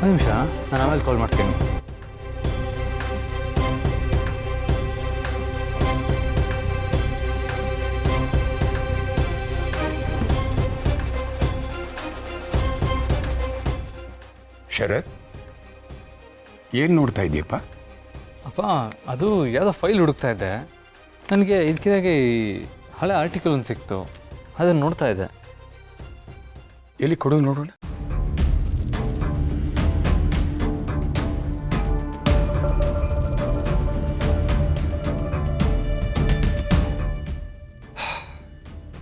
ಒಂದು ನಿಮಿಷ, ನಾನು ಆಮೇಲೆ ಕಾಲ್ ಮಾಡ್ತೀನಿ. ಶರತ್, ಏನು ನೋಡ್ತಾ ಇದೆಯಪ್ಪ? ಅಪ್ಪ, ಅದು ಯಾವುದೋ ಫೈಲ್ ಹುಡುಕ್ತಾ ಇದ್ದೆ. ನನಗೆ ಇದಕ್ಕಿದಾಗೆ ಈ ಹಳೆ ಆರ್ಟಿಕಲ್ ಒಂದು ಸಿಕ್ತು, ಅದನ್ನು ನೋಡ್ತಾ ಇದ್ದೆ. ಎಲ್ಲಿ ಕೊಡು ನೋಡೋಣ.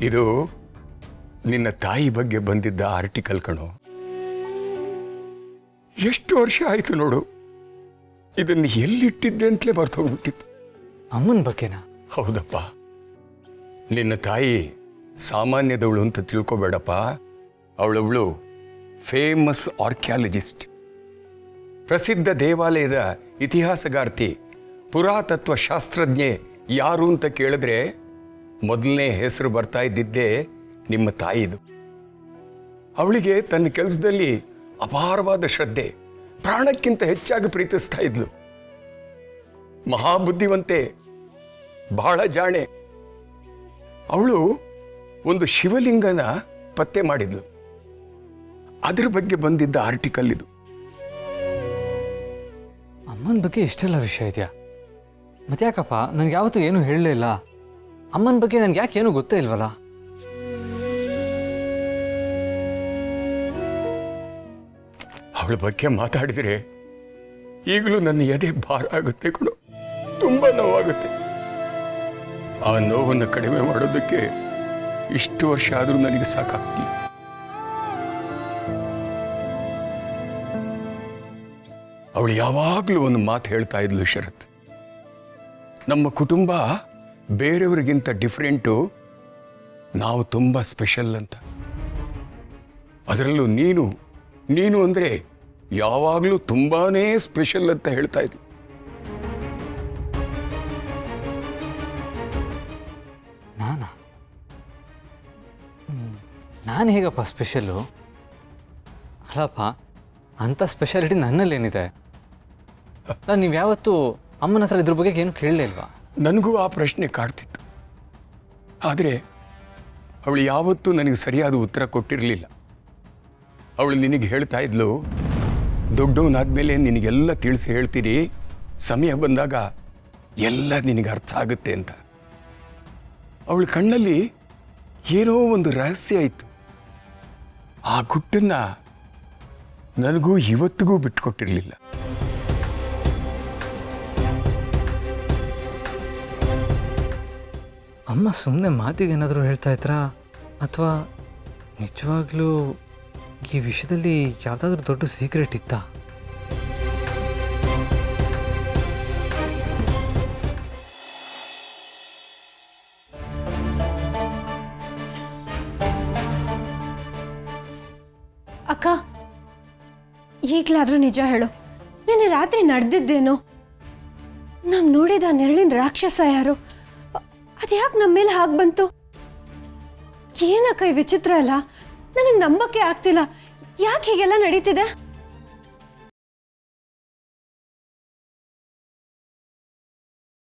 ಇದು ನಿನ್ನ ತಾಯಿ ಬಗ್ಗೆ ಬಂದಿದ್ದ ಆರ್ಟಿಕಲ್ ಕಣೋ. ಎಷ್ಟು ವರ್ಷ ಆಯಿತು ನೋಡು, ಇದನ್ನು ಎಲ್ಲಿಟ್ಟಿದ್ದೆ ಅಂತಲೇ ಬರ್ತೋಗ್ಬಿಟ್ಟಿತ್ತು. ಅಮ್ಮನ ಬಗ್ಗೆನಾ? ಹೌದಪ್ಪ. ನಿನ್ನ ತಾಯಿ ಸಾಮಾನ್ಯದವಳು ಅಂತ ತಿಳ್ಕೊಬೇಡಪ್ಪ. ಅವಳವಳು ಫೇಮಸ್ ಆರ್ಕಿಯಾಲಜಿಸ್ಟ್, ಪ್ರಸಿದ್ಧ ದೇವಾಲಯದ ಇತಿಹಾಸಗಾರ್ತಿ, ಪುರಾತತ್ವ ಶಾಸ್ತ್ರಜ್ಞೆ. ಯಾರು ಅಂತ ಕೇಳಿದ್ರೆ ಮೊದಲನೇ ಹೆಸರು ಬರ್ತಾ ಇದ್ದಿದ್ದೇ ನಿಮ್ಮ ತಾಯಿದು. ಅವಳಿಗೆ ತನ್ನ ಕೆಲಸದಲ್ಲಿ ಅಪಾರವಾದ ಶ್ರದ್ಧೆ, ಪ್ರಾಣಕ್ಕಿಂತ ಹೆಚ್ಚಾಗಿ ಪ್ರೀತಿಸ್ತಾ ಇದ್ಲು. ಮಹಾಬುದ್ಧಿವಂತೆ, ಬಹಳ ಜಾಣೆ. ಅವಳು ಒಂದು ಶಿವಲಿಂಗನ ಪತ್ತೆ ಮಾಡಿದ್ಲು. ಅದ್ರ ಬಗ್ಗೆ ಬಂದಿದ್ದ ಆರ್ಟಿಕಲ್ ಇದು. ಅಮ್ಮನ ಬಗ್ಗೆ ಇಷ್ಟೆಲ್ಲ ವಿಷಯ ಇದೆಯಾ? ಮತ್ತೆ ಯಾಕಪ್ಪ ನನಗೆ ಯಾವತ್ತೂ ಏನೂ ಹೇಳಲೇ ಇಲ್ಲ? ಅಮ್ಮನ ಬಗ್ಗೆ ನನಗೆ ಯಾಕೆ ಏನೂ ಗೊತ್ತೇ ಇಲ್ವಲ್ಲ? ಅವಳ ಬಗ್ಗೆ ಮಾತಾಡಿದರೆ ಈಗಲೂ ನನ್ನ ಎದೆ ಭಾರ ಆಗುತ್ತೆ ಕಣೋ. ತುಂಬಾ ನೋವಾಗುತ್ತೆ. ಆ ನೋವನ್ನು ಕಡಿಮೆ ಮಾಡೋದಕ್ಕೆ ಇಷ್ಟು ವರ್ಷ ಆದರೂ ನನಗೆ ಸಾಕಾಗ್ತಿಲ್ಲ. ಅವಳು ಯಾವಾಗಲೂ ಒಂದು ಮಾತು ಹೇಳ್ತಾ ಇದ್ಲು, ಶರತ್, ನಮ್ಮ ಕುಟುಂಬ ಬೇರೆಯವರಿಗಿಂತ ಡಿಫ್ರೆಂಟು, ನಾವು ತುಂಬ ಸ್ಪೆಷಲ್ ಅಂತ. ಅದರಲ್ಲೂ ನೀನು ಅಂದರೆ ಯಾವಾಗಲೂ ತುಂಬಾನೇ ಸ್ಪೆಷಲ್ ಅಂತ ಹೇಳ್ತಾ ಇದ್ಲು. ನಾನು ಹೇಗಪ್ಪ ಸ್ಪೆಷಲ್ಲು? ಅಲ್ಲಪ್ಪ, ಅಂಥ ಸ್ಪೆಷಾಲಿಟಿ ನನ್ನಲ್ಲೇನಿದೆ? ನಾನು ನೀವು ಯಾವತ್ತೂ ಅಮ್ಮನ ಹತ್ರ ಇದ್ರ ಬಗ್ಗೆ ಏನು ಕೇಳಲೇ ಇಲ್ವಾ? ನನಗೂ ಆ ಪ್ರಶ್ನೆ ಕಾಡ್ತಿತ್ತು. ಆದರೆ ಅವಳು ಯಾವತ್ತೂ ನನಗೆ ಸರಿಯಾದ ಉತ್ತರ ಕೊಟ್ಟಿರಲಿಲ್ಲ. ಅವಳು ನಿನಗೆ ಹೇಳ್ತಾ ಇದ್ಲು, ದೊಡ್ಡವನಾದ್ಮೇಲೆ ನಿನಗೆಲ್ಲ ತಿಳಿಸಿ ಹೇಳ್ತೀರಿ, ಸಮಯ ಬಂದಾಗ ಎಲ್ಲ ನಿನಗೆ ಅರ್ಥ ಆಗುತ್ತೆ ಅಂತ. ಅವಳ ಕಣ್ಣಲ್ಲಿ ಏನೋ ಒಂದು ರಹಸ್ಯ ಇತ್ತು. ಆ ಗುಟ್ಟನ್ನ ನನಗೂ ಇವತ್ತಿಗೂ ಬಿಟ್ಕೊಟ್ಟಿರಲಿಲ್ಲ. ಅಮ್ಮ ಸುಮ್ಮನೆ ಮಾತಿಗೆ ಏನಾದರೂ ಹೇಳ್ತಾ ಇದ್ರಾ, ಅಥವಾ ನಿಜವಾಗ್ಲೂ ಈ ವಿಷಯದಲ್ಲಿ ಯಾವುದಾದ್ರೂ ದೊಡ್ಡ ಸೀಕ್ರೆಟ್ ಇತ್ತಾ? ಅಕ್ಕ, ಈಗಲಾದ್ರೂ ನಿಜ ಹೇಳು, ನಿನ್ನೆ ರಾತ್ರಿ ನಡೆದಿದ್ದೇನು? ನಾವು ನೋಡಿದ ನೆರಳಿನ ರಾಕ್ಷಸ ಯಾರು? ಅದ್ಯಾಕೆ ನಮ್ಮ ಮೇಲೆ ಹಾಗೆ ಬಂತು? ಏನಕ್ಕ ಈ ವಿಚಿತ್ರ ಅಲ್ಲ? ನನಗೆ ನಂಬಕ್ಕೆ ಆಗ್ತಿಲ್ಲ. ಯಾಕೆ ಹೀಗೆಲ್ಲ ನಡೀತಿದೆ?